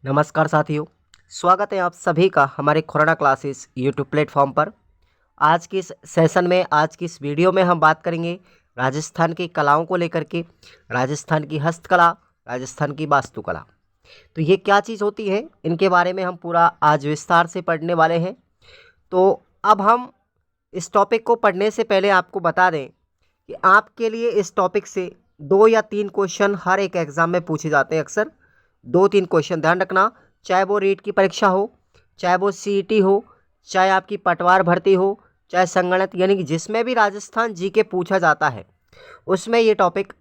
नमस्कार साथियों, स्वागत है आप सभी का हमारे खुराना क्लासेस यूट्यूब प्लेटफॉर्म पर। आज की इस सेशन में, आज की इस वीडियो में हम बात करेंगे राजस्थान की कलाओं को लेकर के। राजस्थान की हस्तकला, राजस्थान की वास्तुकला, तो ये क्या चीज़ होती है, इनके बारे में हम पूरा आज विस्तार से पढ़ने वाले हैं। तो अब हम इस टॉपिक को पढ़ने से पहले आपको बता दें कि आपके लिए इस टॉपिक से 2 या 3 क्वेश्चन हर एक एग्ज़ाम में पूछे जाते हैं। अक्सर 2-3 क्वेश्चन ध्यान रखना, चाहे वो रीट की परीक्षा हो, चाहे वो सीईटी हो, चाहे आपकी पटवार भर्ती हो, चाहे संगणक, यानी कि जिसमें भी राजस्थान जीके पूछा जाता है उसमें ये टॉपिक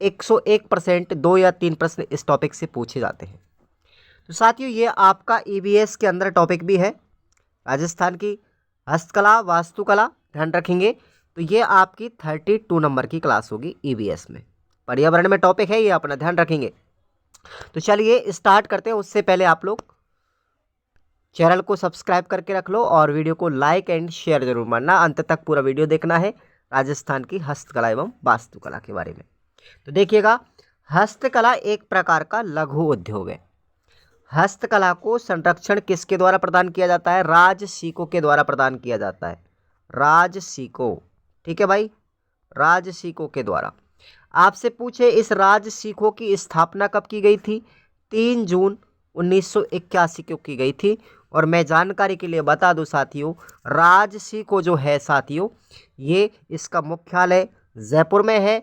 101% 2 या 3 प्रश्न इस टॉपिक से पूछे जाते हैं। तो साथियों, ये आपका ईवीएस के अंदर टॉपिक भी है, राजस्थान की हस्तकला वास्तुकला, ध्यान रखेंगे। तो ये आपकी 32 नंबर की क्लास होगी ईवीएस में। पर्यावरण में टॉपिक है ये, अपना ध्यान रखेंगे। तो चलिए स्टार्ट करते हैं। उससे पहले आप लोग चैनल को सब्सक्राइब करके रख लो और वीडियो को लाइक एंड शेयर जरूर मारना। अंत तक पूरा वीडियो देखना है राजस्थान की हस्तकला एवं वास्तुकला के बारे में। तो देखिएगा, हस्तकला एक प्रकार का लघु उद्योग है। हस्तकला को संरक्षण किसके द्वारा प्रदान किया जाता है? राजसिकों के द्वारा प्रदान किया जाता है। राजसिकों, ठीक है भाई, राजसिकों के द्वारा। आपसे पूछे इस राजसिकों की स्थापना कब की गई थी? 3 जून 1981 को की गई थी। और मैं जानकारी के लिए बता दूं साथियों, राजसिकों जो है साथियों, ये इसका मुख्यालय जयपुर में है।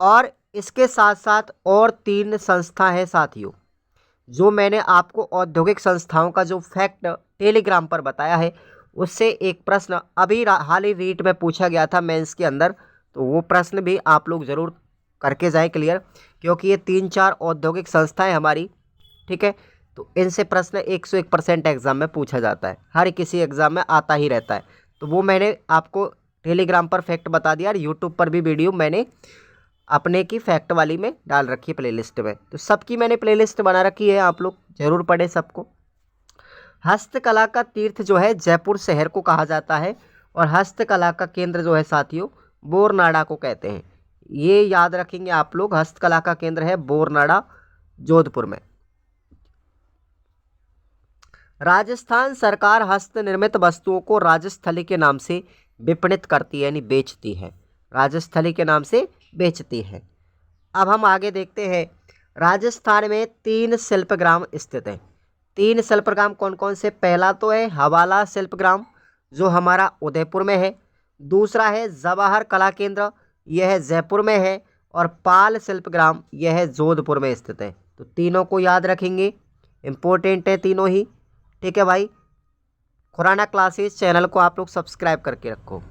और इसके साथ साथ और 3 संस्था है साथियों। जो मैंने आपको औद्योगिक संस्थाओं का जो फैक्ट टेलीग्राम पर बताया है, उससे एक प्रश्न अभी हाल ही रीट में पूछा गया था मेंस के अंदर। तो वो प्रश्न भी आप लोग ज़रूर करके जाए क्लियर, क्योंकि ये 3-4 औद्योगिक संस्थाएं हमारी, ठीक है। तो इनसे प्रश्न 101% एग्जाम में पूछा जाता है, हर किसी एग्जाम में आता ही रहता है। तो वो मैंने आपको टेलीग्राम पर फैक्ट बता दिया और यूट्यूब पर भी वीडियो मैंने अपने की फैक्ट वाली में डाल रखी है प्लेलिस्ट में। तो सबकी मैंने प्लेलिस्ट बना रखी है, आप लोग जरूर पढ़ें सबको। हस्तकला का तीर्थ जो है जयपुर शहर को कहा जाता है, और हस्तकला का केंद्र जो है साथियों बोरनाड़ा को कहते हैं। ये याद रखेंगे आप लोग, हस्तकला का केंद्र है बोरनाड़ा, जोधपुर में। राजस्थान सरकार हस्त निर्मित वस्तुओं को राजस्थली के नाम से विपणित करती है, यानी बेचती है। राजस्थली के नाम से बेचती है। अब हम आगे देखते हैं। राजस्थान में 3 शिल्पग्राम स्थित हैं। 3 शिल्पग्राम कौन कौन से? पहला तो है हवाला शिल्पग्राम, जो हमारा उदयपुर में है। दूसरा है जवाहर कला केंद्र, यह है जयपुर में है। और पाल शिल्पग्राम, यह है जोधपुर में स्थित है। तो तीनों को याद रखेंगे, इंपॉर्टेंट है तीनों ही, ठीक है भाई। खुराना क्लासेस चैनल को आप लोग सब्सक्राइब करके रखो।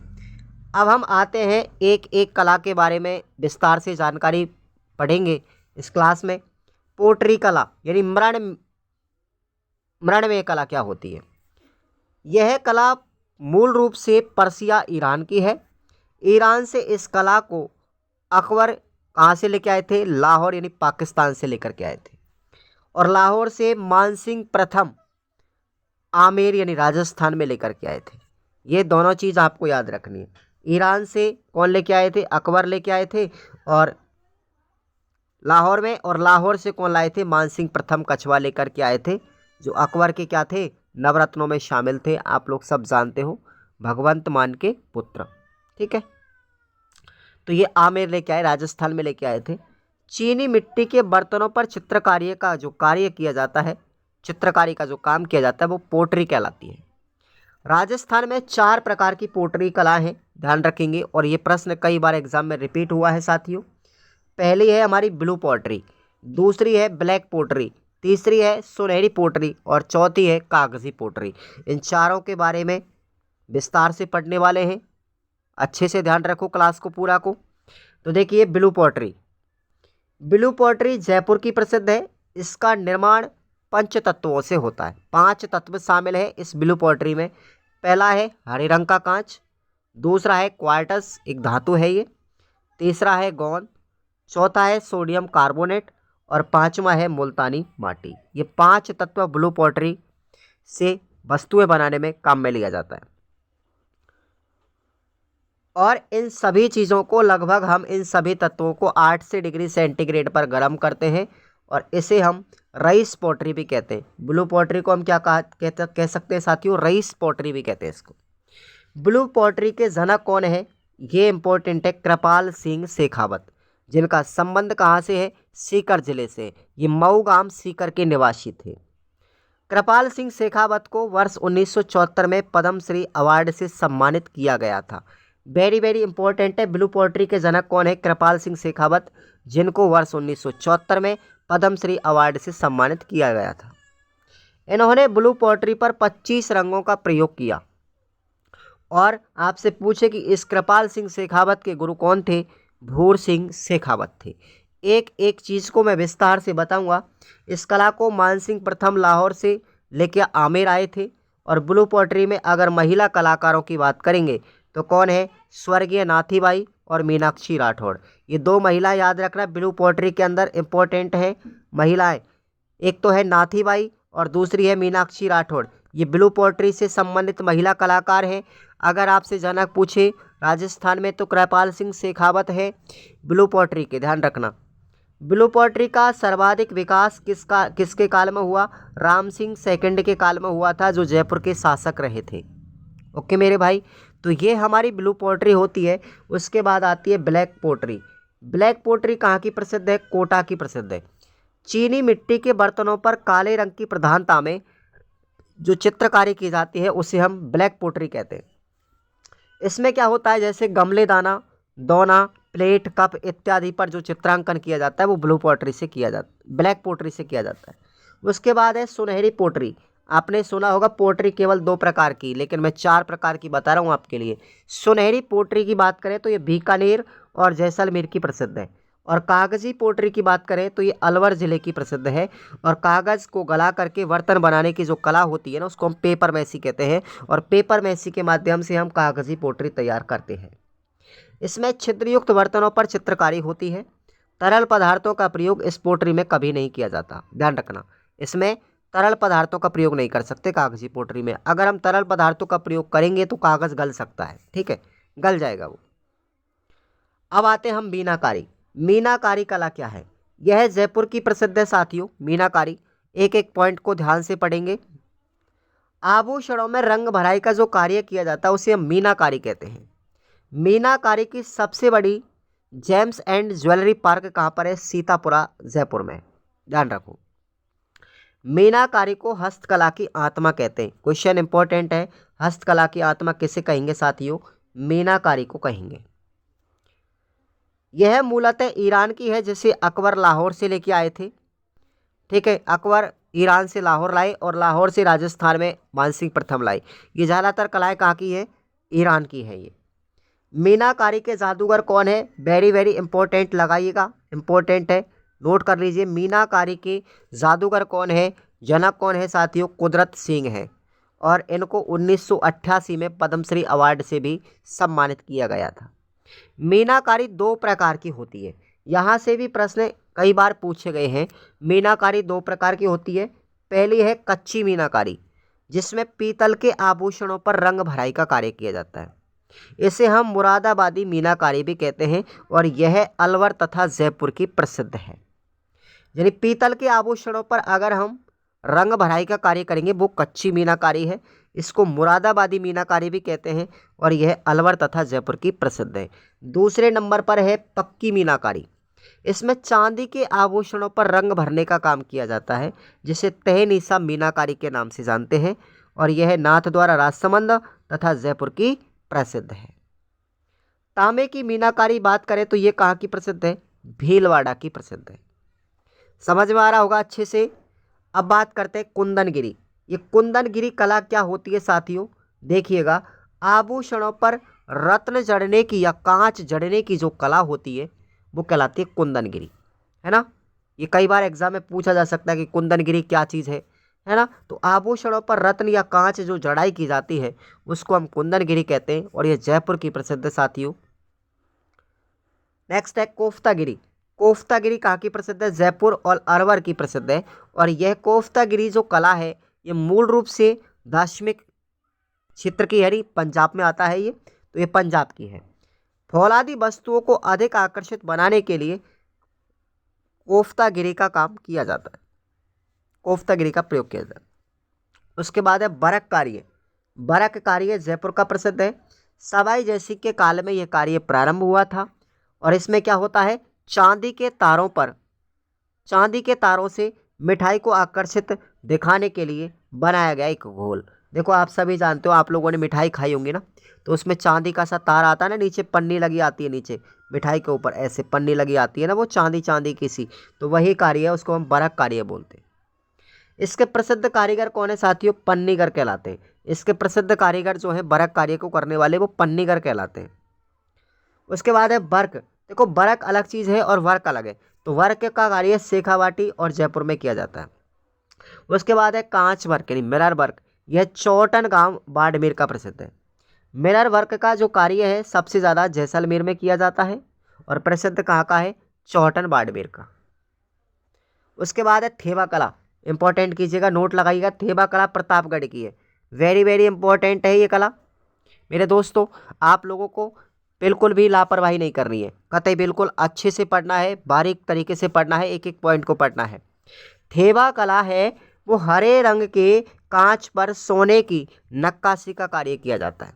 अब हम आते हैं एक एक कला के बारे में विस्तार से जानकारी पढ़ेंगे इस क्लास में। पोट्री कला यानी मृण्मय कला क्या होती है? यह कला मूल रूप से पर्सिया ईरान की है। ईरान से इस कला को अकबर कहाँ से लेके आए थे? लाहौर यानी पाकिस्तान से लेकर के आए थे। और लाहौर से मानसिंह प्रथम आमेर यानी राजस्थान में लेकर के आए थे। ये दोनों चीज़ आपको याद रखनी है। ईरान से कौन लेके आए थे? अकबर लेके आए थे, और लाहौर में, और लाहौर से कौन लाए थे? मानसिंह प्रथम कछवा लेकर के आए थे, जो अकबर के क्या थे? नवरत्नों में शामिल थे। आप लोग सब जानते हो, भगवंत मान के पुत्र, ठीक है। तो ये आमेर लेके आए, राजस्थान में लेके आए थे। चीनी मिट्टी के बर्तनों पर चित्रकारी का जो कार्य किया जाता है, चित्रकारी का जो काम किया जाता है, वो पोट्री कहलाती है। राजस्थान में 4 प्रकार की पोट्री कला है, ध्यान रखेंगे। और ये प्रश्न कई बार एग्जाम में रिपीट हुआ है साथियों। पहली है हमारी ब्लू पोट्री, दूसरी है ब्लैक पोट्री, तीसरी है सुनहरी पोट्री, और चौथी है कागजी पोट्री। इन चारों के बारे में विस्तार से पढ़ने वाले हैं, अच्छे से ध्यान रखो क्लास को पूरा को। तो देखिए, blue pottery, blue pottery Jaipur की प्रसिद्ध है। इसका निर्माण 5 तत्वों से होता है। 5 तत्व शामिल है इस ब्लू पोट्री में। पहला है हरे रंग का कांच, दूसरा है क्वार्टस, एक धातु है ये, तीसरा है गोंद, चौथा है सोडियम कार्बोनेट, और 5वां है मुल्तानी माटी। ये 5 तत्व ब्लू पोट्री से वस्तुएं बनाने में काम में लिया जाता है। और इन सभी चीज़ों को लगभग हम इन सभी तत्वों को 8 से डिग्री सेंटीग्रेड पर गर्म करते हैं, और इसे हम रईस पॉटरी भी कहते हैं। ब्लू पॉटरी को हम क्या कह सकते हैं साथियों, रईस पॉटरी भी कहते हैं इसको। ब्लू पॉटरी के जनक कौन है, ये इंपॉर्टेंट है, कृपाल सिंह शेखावत, जिनका संबंध कहाँ से है, सीकर जिले से। ये मऊ गांव सीकर के निवासी थे। कृपाल सिंह शेखावत को वर्ष 1974 में पद्मश्री अवार्ड से सम्मानित किया गया था। वेरी वेरी इंपॉर्टेंट है, ब्लू पॉटरी के जनक कौन है, कृपाल सिंह शेखावत, जिनको वर्ष 1974 में पद्मश्री अवार्ड से सम्मानित किया गया था। इन्होंने ब्लू पॉटरी पर 25 रंगों का प्रयोग किया। और आपसे पूछे कि इस कृपाल सिंह शेखावत के गुरु कौन थे, भूर सिंह शेखावत थे। एक एक चीज़ को मैं विस्तार से बताऊंगा। इस कला को मान सिंह प्रथम लाहौर से लेके आमेर आए थे। और ब्लू पॉटरी में अगर महिला कलाकारों की बात करेंगे तो कौन है, स्वर्गीय नाथीबाई और मीनाक्षी राठौड़। ये दो महिला याद रखना, ब्लू पॉटरी के अंदर इंपॉर्टेंट है महिलाएं। एक तो है नाथीबाई और दूसरी है मीनाक्षी राठौड़। ये ब्लू पॉटरी से संबंधित महिला कलाकार हैं। अगर आपसे जनक पूछे राजस्थान में तो कृपाल सिंह शेखावत है ब्लू पॉटरी के, ध्यान रखना। ब्लू पॉटरी का सर्वाधिक विकास किसके काल में हुआ, राम सिंह सेकंड के काल में हुआ था, जो जयपुर के शासक रहे थे। ओके मेरे भाई, तो ये हमारी ब्लू पॉटरी होती है। उसके बाद आती है ब्लैक पॉटरी। ब्लैक पॉटरी कहाँ की प्रसिद्ध है, कोटा की प्रसिद्ध है। चीनी मिट्टी के बर्तनों पर काले रंग की प्रधानता में जो चित्रकारी की जाती है उसे हम ब्लैक पॉटरी कहते हैं। इसमें क्या होता है, जैसे गमले, दाना, दोना, प्लेट, कप इत्यादि पर जो चित्रांकन किया जाता है वो ब्लू पॉटरी से किया जाता है, ब्लैक पॉटरी से किया जाता है। उसके बाद है सुनहरी पॉटरी। आपने सुना होगा पॉटरी केवल 2 प्रकार की, लेकिन मैं 4 प्रकार की बता रहा हूँ आपके लिए। सुनहरी पॉटरी की बात करें तो ये बीकानेर और जैसलमेर की प्रसिद्ध है। और कागजी पॉटरी की बात करें तो ये अलवर ज़िले की प्रसिद्ध है। और कागज़ को गला करके बर्तन बनाने की जो कला होती है ना, उसको हम पेपर मैसी कहते हैं। और पेपर मैसी के माध्यम से हम कागजी पॉटरी तैयार करते हैं। इसमें छिद्रयुक्त बर्तनों पर चित्रकारी होती है। तरल पदार्थों का प्रयोग इस पॉटरी में कभी नहीं किया जाता, ध्यान रखना। इसमें तरल पदार्थों का प्रयोग नहीं कर सकते कागजी पॉटरी में। अगर हम तरल पदार्थों का प्रयोग करेंगे तो कागज़ गल सकता है, ठीक है, गल जाएगा वो। अब आते हैं हम मीनाकारी। मीनाकारी कला क्या है, यह जयपुर की प्रसिद्ध है साथियों। मीनाकारी एक एक पॉइंट को ध्यान से पढ़ेंगे। आभूषणों में रंग भराई का जो कार्य किया जाता है उसे हम मीनाकारी कहते हैं। मीनाकारी की सबसे बड़ी जेम्स एंड ज्वेलरी पार्क कहाँ पर है, सीतापुरा जयपुर में, ध्यान रखो। मीनाकारी को हस्तकला की आत्मा कहते हैं। क्वेश्चन इंपॉर्टेंट है, हस्तकला की आत्मा किसे कहेंगे साथियों, मीनाकारी को कहेंगे। यह मूलतः ईरान की है, जिसे अकबर लाहौर से लेके आए थे, ठीक है। अकबर ईरान से लाहौर लाए और लाहौर से राजस्थान में मानसिंह प्रथम लाए। ये ज़्यादातर कलाएँ कहाँ की है, ईरान की है ये। मीनाकारी के जादूगर कौन है, वेरी वेरी इंपॉर्टेंट, लगाइएगा, इंपॉर्टेंट है, नोट कर लीजिए। मीनाकारी के जादूगर कौन है, जनक कौन है साथियों, कुदरत सिंह है। और इनको 1988 में पद्मश्री अवार्ड से भी सम्मानित किया गया था। मीनाकारी 2 प्रकार की होती है, यहाँ से भी प्रश्न कई बार पूछे गए हैं। मीनाकारी 2 प्रकार की होती है। पहली है कच्ची मीनाकारी, जिसमें पीतल के आभूषणों पर रंग भराई का कार्य किया जाता है। इसे हम मुरादाबादी मीनाकारी भी कहते हैं और यह अलवर तथा जयपुर की प्रसिद्ध है। यानी पीतल के आभूषणों पर अगर हम रंग भराई का कार्य करेंगे वो कच्ची मीनाकारी है। इसको मुरादाबादी मीनाकारी भी कहते हैं और यह अलवर तथा जयपुर की प्रसिद्ध है। दूसरे नंबर पर है पक्की मीनाकारी। इसमें चांदी के आभूषणों पर रंग भरने का काम किया जाता है, जिसे तहनीसा मीनाकारी के नाम से जानते हैं। और यह नाथद्वारा, राजसमंद तथा जयपुर की प्रसिद्ध है। तांबे की मीनाकारी बात करें तो ये कहाँ की प्रसिद्ध है, भीलवाड़ा की प्रसिद्ध है। समझ में आ रहा होगा अच्छे से। अब बात करते हैं कुंदनगिरी। ये कुंदनगिरी कला क्या होती है साथियों, देखिएगा। आभूषणों पर रत्न जड़ने की या कांच जड़ने की जो कला होती है वो कहलाती है कुंदनगिरी, है ना। ये कई बार एग्जाम में पूछा जा सकता है कि कुंदनगिरी क्या चीज़ है ना। तो आभूषणों पर रत्न या कांच जो जड़ाई की जाती है उसको हम कुंदनगिरी कहते हैं और ये जयपुर की प्रसिद्ध है साथियों। नेक्स्ट है कोफ्तागिरी। कोफ्तागिरी कहाँ की प्रसिद्ध है, जयपुर और अलवर की प्रसिद्ध है। और यह कोफ्तागिरी जो कला है ये मूल रूप से दार्शनिक क्षेत्र की है, पंजाब में आता है ये, तो ये पंजाब की है। फौलादी वस्तुओं को अधिक आकर्षित बनाने के लिए कोफ्तागिरी का काम किया जाता है, कोफ्तागिरी का प्रयोग किया जाता है। उसके बाद है बरक कार्य। बरक कार्य जयपुर का प्रसिद्ध है। सवाई जयसिंह के काल में यह कार्य प्रारंभ हुआ था और इसमें क्या होता है, चांदी के तारों पर, चांदी के तारों से मिठाई को आकर्षित दिखाने के लिए बनाया गया एक घोल। देखो आप सभी जानते हो, आप लोगों ने मिठाई खाई होंगी ना, तो उसमें चांदी का सा तार आता है ना, नीचे पन्नी लगी आती है, नीचे मिठाई के ऊपर ऐसे पन्नी लगी आती है ना, वो चांदी चांदी की सी, तो वही कार्य है, उसको हम बरक कार्य बोलते हैं। इसके प्रसिद्ध कारीगर कौन है साथियों, पन्नीगर कहलाते हैं। इसके प्रसिद्ध कारीगर जो है बरक कार्य को करने वाले, वो पन्नीगर कहलाते हैं। उसके बाद है वर्क। देखो बरक अलग चीज़ है और वर्क अलग है, तो वर्क का कार्य शेखावाटी और जयपुर में किया जाता है। उसके बाद है कांच वर्क यानी मिरर वर्क। यह चौटन गांव बाड़मेर का प्रसिद्ध है। मिरर वर्क का जो कार्य है सबसे ज़्यादा जैसलमेर में किया जाता है और प्रसिद्ध कहाँ का है, चौटन बाड़मेर का। उसके बाद है थेवा कला। इंपॉर्टेंट कीजिएगा, नोट लगाइएगा, थेवा कला प्रतापगढ़ की है। वेरी वेरी इंपॉर्टेंट है ये कला मेरे दोस्तों। आप लोगों को बिल्कुल भी लापरवाही नहीं करनी है, कतई बिल्कुल अच्छे से पढ़ना है, बारीक तरीके से पढ़ना है, एक एक पॉइंट को पढ़ना है। थेवा कला है वो हरे रंग के कांच पर सोने की नक्काशी का कार्य किया जाता है।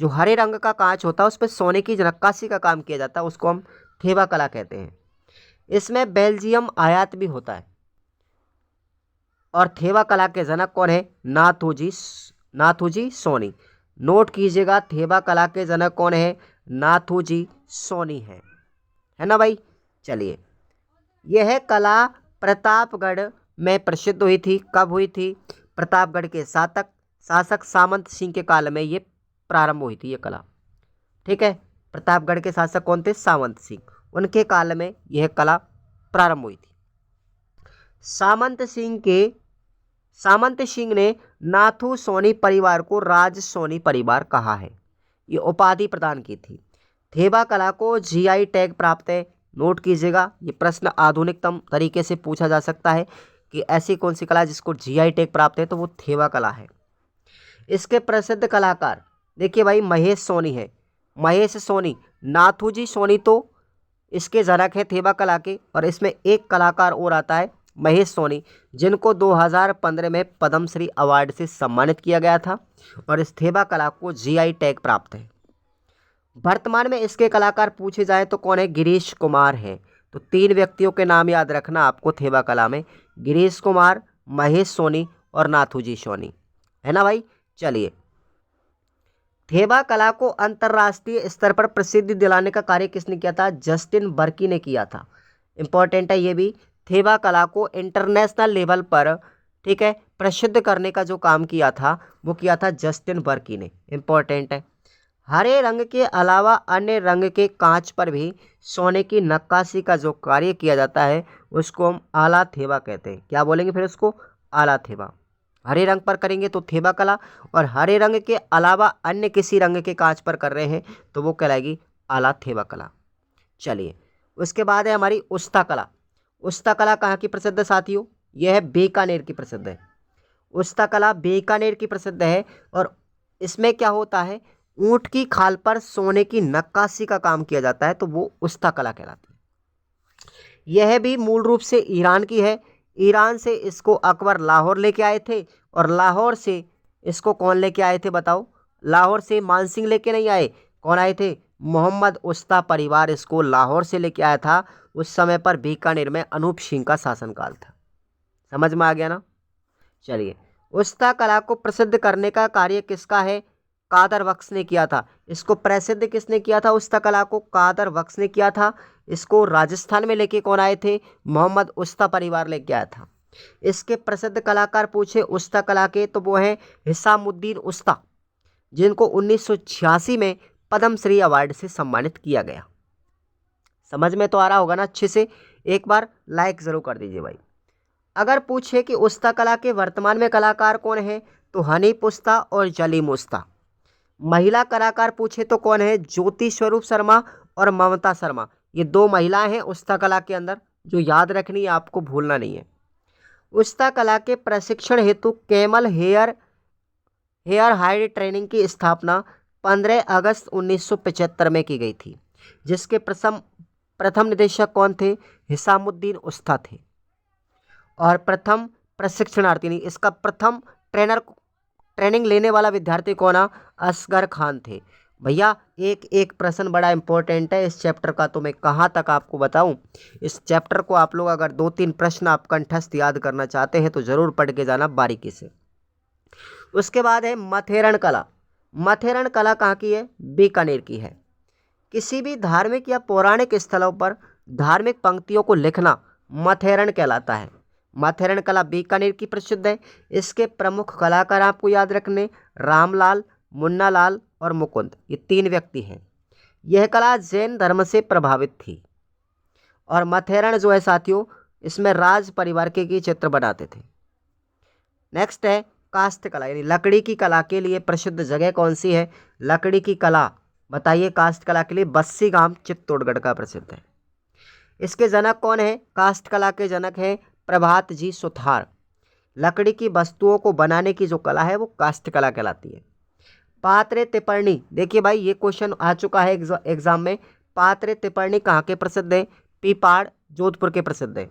जो हरे रंग का कांच होता है उस पर सोने की नक्काशी का काम किया जाता है, उसको हम थेवा कला कहते हैं। इसमें बेल्जियम आयात भी होता है। और थेवा कला के जनक कौन है, नाथूजी सोनी। नोट कीजिएगा, थेवा कला के जनक कौन है, नाथूजी सोनी है ना भाई। चलिए, यह कला प्रतापगढ़ में प्रसिद्ध हुई थी। कब हुई थी, प्रतापगढ़ के शासक सामंत सिंह के काल में ये प्रारंभ हुई थी ये कला। ठीक है, प्रतापगढ़ के शासक कौन थे, सामंत सिंह, उनके काल में यह कला प्रारंभ हुई थी। सामंत सिंह ने नाथू सोनी परिवार को राज सोनी परिवार कहा है, ये उपाधि प्रदान की थी। थेवा कला को जीआई टैग प्राप्त है। नोट कीजिएगा, ये प्रश्न आधुनिकतम तरीके से पूछा जा सकता है कि ऐसी कौन सी कला जिसको जीआई टैग प्राप्त है, तो वो थेवा कला है। इसके प्रसिद्ध कलाकार देखिए भाई, महेश सोनी है। महेश सोनी, नाथूजी सोनी तो इसके जनक है थेवा कला के, और इसमें एक कलाकार और आता है महेश सोनी, जिनको 2015 में पद्मश्री अवार्ड से सम्मानित किया गया था और इस थेवा कला को जीआई टैग प्राप्त है। वर्तमान में इसके कलाकार पूछे जाए तो कौन है, गिरीश कुमार है। तो 3 व्यक्तियों के नाम याद रखना आपको थेवा कला में, गिरीश कुमार, महेश सोनी और नाथूजी सोनी, है ना भाई। चलिए, थेवा कला को अंतर्राष्ट्रीय स्तर पर प्रसिद्धि दिलाने का कार्य किसने किया था, जस्टिन बर्की ने किया था। इंपॉर्टेंट है ये भी, थेवा कला को इंटरनेशनल लेवल पर, ठीक है, प्रसिद्ध करने का जो काम किया था वो किया था जस्टिन बर्की ने। इंपॉर्टेंट है। हरे रंग के अलावा अन्य रंग के कांच पर भी सोने की नक्काशी का जो कार्य किया जाता है उसको हम आला थेवा कहते हैं। क्या बोलेंगे फिर उसको, आला थेवा। हरे रंग पर करेंगे तो थेवा कला, और हरे रंग के अलावा अन्य किसी रंग के कांच पर कर रहे हैं तो वो कहलाएगी आला थेवा कला। चलिए, उसके बाद है हमारी उस्ता कला। उस्ता कला कहाँ की प्रसिद्ध साथियों, यह है बीकानेर की प्रसिद्ध है। उस्ता कला बीकानेर की प्रसिद्ध है और इसमें क्या होता है, ऊंट की खाल पर सोने की नक्काशी का काम किया जाता है, तो वो उस्ता कला कहलाती है। यह भी मूल रूप से ईरान की है। ईरान से इसको अकबर लाहौर लेके आए थे, और लाहौर से इसको कौन लेके आए थे बताओ, लाहौर से मानसिंह लेके नहीं आए, कौन आए थे, मोहम्मद उस्ता परिवार इसको लाहौर से लेके आया था। उस समय पर बीकानेर में अनूप सिंह का शासनकाल था। समझ में आ गया ना। चलिए, उस्ता कला को प्रसिद्ध करने का कार्य किसका है, कादर बख्श ने किया था। इसको प्रसिद्ध किसने किया था, उस्ता कला को कादर बख्श ने किया था। इसको राजस्थान में लेके कौन आए थे, मोहम्मद उस्ता परिवार लेके आया था। इसके प्रसिद्ध कलाकार पूछे उस्ता कला के तो वो हैं हिसामुद्दीन उस्ता, जिनको 1986 में पद्मश्री अवार्ड से सम्मानित किया गया। समझ में तो आ रहा होगा ना अच्छे से, एक बार लाइक ज़रूर कर दीजिए भाई। अगर पूछे कि उस्ता कला के वर्तमान में कलाकार कौन है, तो हनीफ उस्ता और जलीम उस्ता। महिला कलाकार पूछे तो कौन है, ज्योति स्वरूप शर्मा और ममता शर्मा। ये 2 महिलाएं हैं उस्ता कला के अंदर, जो याद रखनी है, आपको भूलना नहीं है। उस्ता कला के प्रशिक्षण हेतु कैमल हेयर हाइड ट्रेनिंग की स्थापना 15 अगस्त 1975 में की गई थी, जिसके प्रथम निदेशक कौन थे, हिसामुद्दीन उस्ता थे। और प्रथम प्रशिक्षणार्थी नहीं, इसका प्रथम ट्रेनिंग लेने वाला विद्यार्थी कौन है? असगर खान थे। भैया एक एक प्रश्न बड़ा इंपॉर्टेंट है इस चैप्टर का, तो मैं कहाँ तक आपको बताऊं। इस चैप्टर को आप लोग अगर 2-3 प्रश्न आप कंठस्थ याद करना चाहते हैं तो जरूर पढ़ के जाना बारीकी से। उसके बाद है मथेरण कला। मथेरण कला कहाँ की है? बीकानेर की है। किसी भी धार्मिक या पौराणिक स्थलों पर धार्मिक पंक्तियों को लिखना मथेरण कहलाता है। मथेरण कला बीकानेर की प्रसिद्ध है। इसके प्रमुख कलाकार आपको याद रखने रामलाल, मुन्नालाल और मुकुंद, ये 3 व्यक्ति हैं। यह कला जैन धर्म से प्रभावित थी। और मथेरण जो है साथियों, इसमें राज परिवार के चित्र बनाते थे। नेक्स्ट है काष्ठ कला, यानी लकड़ी की कला के लिए प्रसिद्ध जगह कौन सी है? लकड़ी की कला बताइए काष्ठ कला के लिए बस्सी गांव चित्तौड़गढ़ का प्रसिद्ध है। इसके जनक कौन है? काष्ठ कला के जनक हैं प्रभात जी सुथार। लकड़ी की वस्तुओं को बनाने की जो कला है वो काष्ठ कला कहलाती है। पात्रे तिपर्णी, देखिए भाई ये क्वेश्चन आ चुका है एग्जाम में। पात्रे तिपर्णी कहाँ के प्रसिद्ध है? पीपाड़ जोधपुर के प्रसिद्ध है।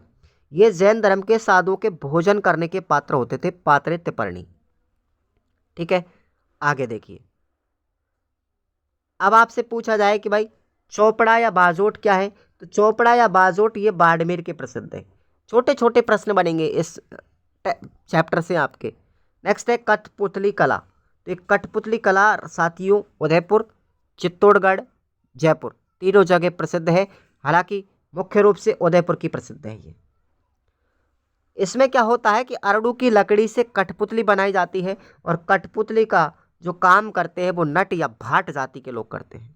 ये जैन धर्म के साधुओं के भोजन करने के पात्र होते थे पात्रे तिपर्णी। ठीक है, आगे देखिए। अब आपसे पूछा जाए कि भाई चौपड़ा या बाजोट क्या है, तो चौपड़ा या बाजोट ये बाड़मेर के प्रसिद्ध है। छोटे छोटे प्रश्न बनेंगे इस चैप्टर से आपके। नेक्स्ट है कठपुतली कला। तो एक कठपुतली कला साथियों उदयपुर, चित्तौड़गढ़, जयपुर तीनों जगह प्रसिद्ध है। हालांकि मुख्य रूप से उदयपुर की प्रसिद्ध है ये। इसमें क्या होता है कि अरड़ू की लकड़ी से कठपुतली बनाई जाती है और कठपुतली का जो काम करते हैं वो नट या भाट जाति के लोग करते हैं।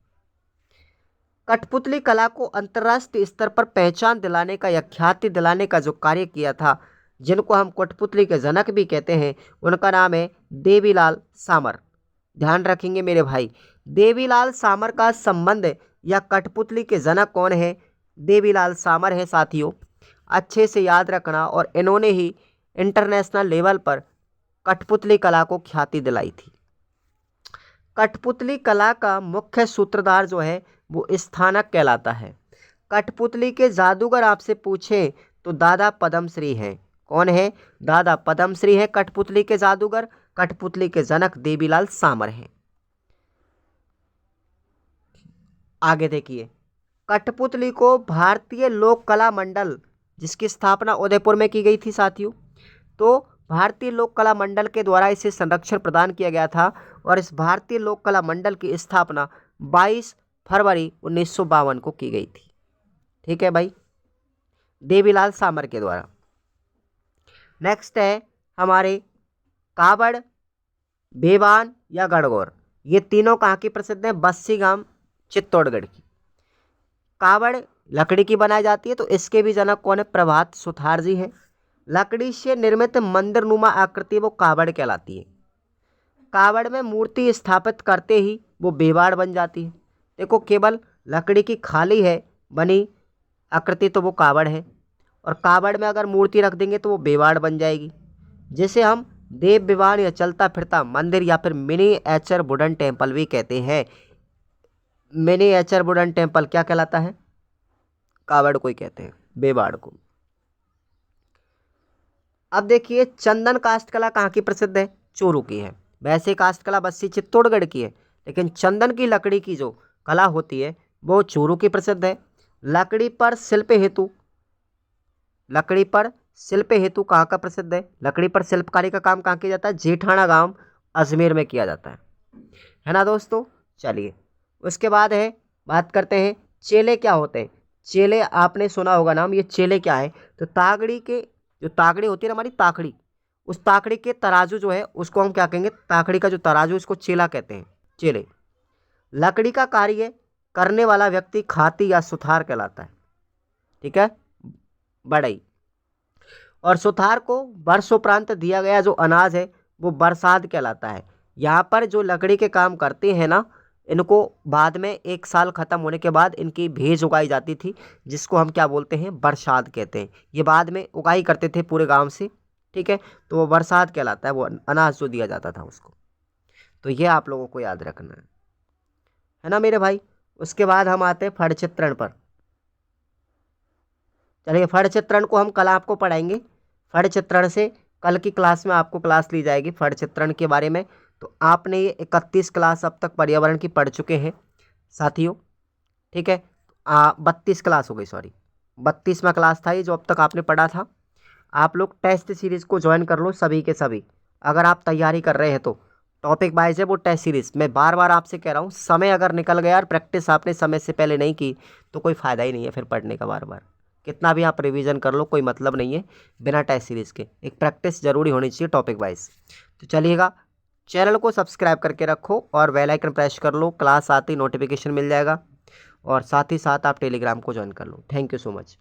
कठपुतली कला को अंतर्राष्ट्रीय स्तर पर पहचान दिलाने का या ख्याति दिलाने का जो कार्य किया था, जिनको हम कठपुतली के जनक भी कहते हैं, उनका नाम है देवीलाल सामर। ध्यान रखेंगे मेरे भाई, देवीलाल सामर का संबंध या कठपुतली के जनक कौन है? देवीलाल सामर है साथियों। अच्छे से याद रखना। और इन्होंने ही इंटरनेशनल लेवल पर कठपुतली कला को ख्याति दिलाई थी। कठपुतली कला का मुख्य सूत्रधार जो है वो स्थानक कहलाता है। कठपुतली के जादूगर आपसे पूछें तो दादा पद्मश्री हैं। कौन है? दादा पद्मश्री है कठपुतली के जादूगर। कठपुतली के जनक देवीलाल सामर हैं। आगे देखिए, कठपुतली को भारतीय लोक कला मंडल, जिसकी स्थापना उदयपुर में की गई थी साथियों, तो भारतीय लोक कला मंडल के द्वारा इसे संरक्षण प्रदान किया गया था। और इस भारतीय लोक कला मंडल की स्थापना 22 फरवरी 1952 को की गई थी। ठीक है भाई, देवीलाल सामर के द्वारा। नेक्स्ट है हमारे कावड़, बेवान या गणगौर, ये तीनों कहाँ की प्रसिद्ध हैं? बस्सी गांव चित्तौड़गढ़ की। कावड़ लकड़ी की बनाई जाती है, तो इसके भी जनक कौन है? प्रभात सुथार जी हैं। लकड़ी से निर्मित मंदिरनुमा आकृति वो कावड़ कहलाती है। कावड़ में मूर्ति स्थापित करते ही वो बेवाड़ बन जाती है। देखो, केवल लकड़ी की खाली है बनी आकृति तो वो कावड़ है, और कावड़ में अगर मूर्ति रख देंगे तो वो बेवाड़ बन जाएगी, जिसे हम देव विमान या चलता फिरता मंदिर या फिर मिनीएचर वुडन टेम्पल भी कहते हैं। मिनीएचर वुडन टेम्पल क्या कहलाता है? कावड़ को ही कहते हैं, बेवाड़ को। अब देखिए, चंदन काष्ठ कला कहाँ की प्रसिद्ध है? चूरू की है। वैसे काष्ठ कला बस्सी चित्तौड़गढ़ की है, लेकिन चंदन की लकड़ी की जो कला होती है वो चूरू की प्रसिद्ध है। लकड़ी पर शिल्प हेतु कहाँ का प्रसिद्ध है? लकड़ी पर शिल्पकारी का काम कहाँ किया जाता है? जेठाना गांव अजमेर में किया जाता है ना दोस्तों। चलिए, उसके बाद है बात करते हैं चेले क्या होते हैं। चेले आपने सुना होगा नाम। ये चेले क्या है? तो तागड़ी के जो तागड़ी होती है ना हमारी ताकड़ी, उस ताकड़ी के तराजू जो है उसको हम क्या कहेंगे? ताकड़ी का जो तराजू, उसको चेला कहते हैं, चेले। लकड़ी का कार्य करने वाला व्यक्ति खाती या सुथार कहलाता है। ठीक है, बढ़ई। और सुथार को वर्षोपरांत दिया गया जो अनाज है वो बरसात कहलाता है। यहाँ पर जो लकड़ी के काम करते हैं ना, इनको बाद में 1 साल ख़त्म होने के बाद इनकी भेज उगाई जाती थी, जिसको हम क्या बोलते हैं? बरसात कहते हैं। ये बाद में उगाई करते थे पूरे गांव से। ठीक है, तो वो बरसात कहलाता है, वो अनाज जो दिया जाता था उसको। तो ये आप लोगों को याद रखना है ना मेरे भाई। उसके बाद हम आते हैं फड़ चित्रण पर। चलिए फड़ चित्रण को हम कल आपको पढ़ाएंगे। फड़ चित्रण से कल की क्लास में आपको क्लास ली जाएगी फड़ चित्रण के बारे में। तो आपने ये 31 क्लास अब तक पर्यावरण की पढ़ चुके हैं साथियों, ठीक है। 32 क्लास हो गई, सॉरी 32वां क्लास था ये जो अब तक आपने पढ़ा था। आप लोग टेस्ट सीरीज़ को ज्वाइन कर लो सभी के सभी, अगर आप तैयारी कर रहे हैं तो। टॉपिक वाइज है वो टेस्ट सीरीज़। मैं बार बार आपसे कह रहा हूँ, समय अगर निकल गया और प्रैक्टिस आपने समय से पहले नहीं की तो कोई फ़ायदा ही नहीं है फिर पढ़ने का। बार बार कितना भी आप रिवीजन कर लो कोई मतलब नहीं है बिना टेस्ट सीरीज़ के। एक प्रैक्टिस जरूरी होनी चाहिए टॉपिक वाइज। तो चलिएगा, चैनल को सब्सक्राइब करके रखो और बेल आइकन प्रेस कर लो, क्लास आती नोटिफिकेशन मिल जाएगा। और साथ ही साथ आप टेलीग्राम को ज्वाइन कर लो। Thank you so much.